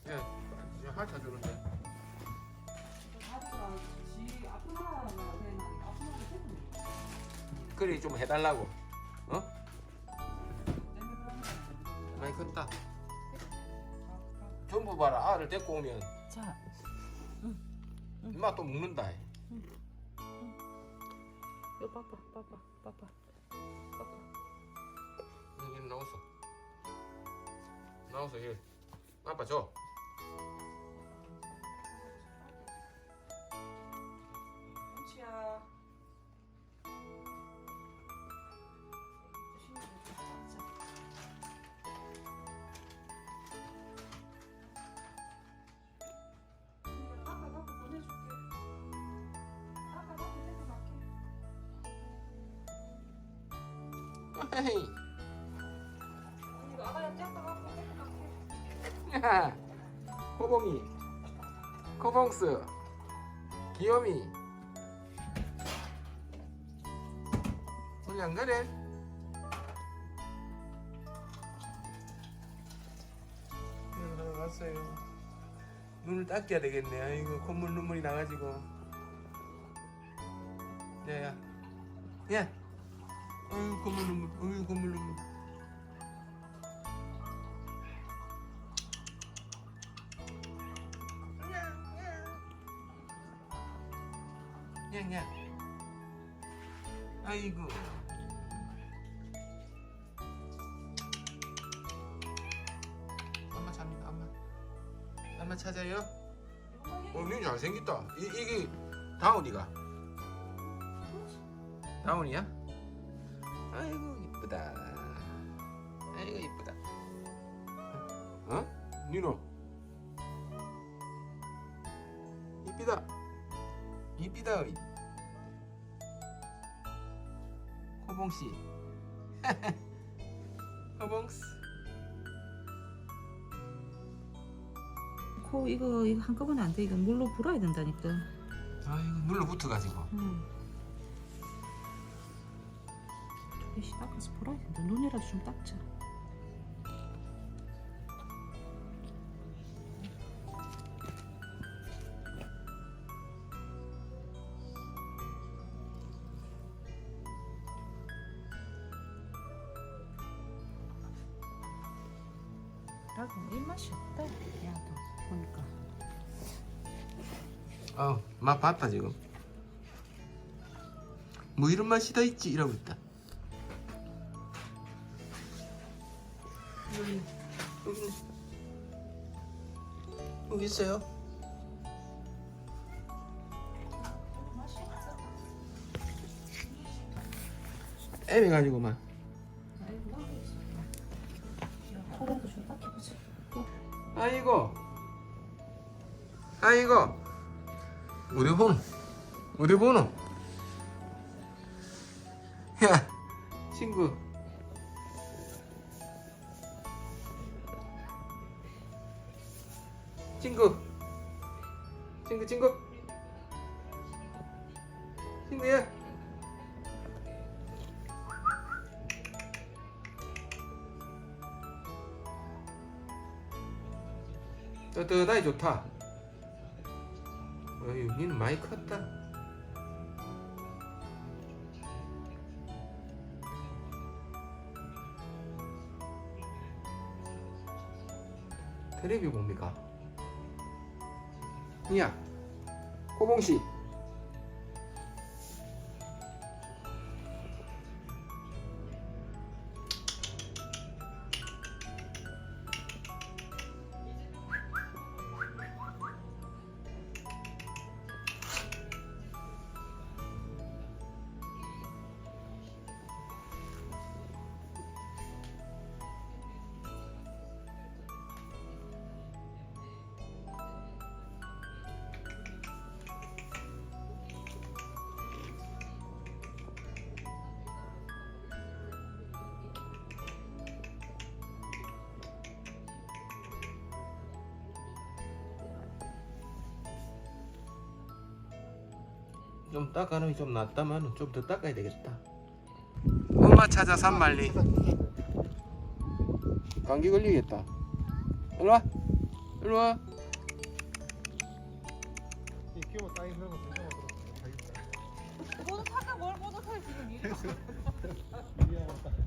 예, 핥아주는데. 다리가 지 아프나 그냥 아프나 해도 그래 좀 해달라고. 어? 많이 컸다. 전부 봐라. 알을 데리고 오면 자, 엄마 또 먹는다. 이거 봐봐. 여기 나왔어. 나와서 일. 아빠 줘. 뭉치야. 아까 갖고 보내줄게. 아까 갖고 데려갈게. 에이. 이거 아가야 아까 갖고 데려갈게. 호봉이. 코봉스. 귀요미. 소리 안 가래? 들어갔어요. 눈을 닦여야 되겠네. 아이고 콧물 눈물이 나가지고. 야야. 야. 어휴 콧물 눈물. 어휴 콧물 눈물. 야. 아이고. 엄마 잡니다. 엄마 찾아요? 니 잘생겼다. 이게 다운이가. 다운이야? 아이고 이쁘다. 아이고 이쁘다. 어? 니노. 이쁘다. 어이. 호봉씨. 호봉스. 코 이거 한꺼번에 안 돼. 이거 물로 불어야 된다니까. 아이고 눌러 붙어가지고. 이씨 닦아서 불어야 된다. 눈이라도 좀 닦자. 나도 입맛이 없다. 야도 보니까. 맛 봤다 지금. 뭐 이런 맛이 다 있지 이러고 있다. 여기 있어요. 맛이 없어. 애매 가지고만. 코라도 좀 닦여보자. 아이고. 어디 보노? 야, 친구. 친구야. 따뜻하니 좋다. 어휴, 니는 많이 컸다. 텔레비 봅니까? 야, 호봉씨. 좀 닦아놓으면 좀 낫다만 좀 더 닦아야 되겠다. 엄마 찾아 산말리. 감기 걸리겠다. 일로와. 일로 와. 이 키우면 땅이 그런 거 생각하고 자기 모두 타가 뭘 모두 타 지금 이리 미안하다.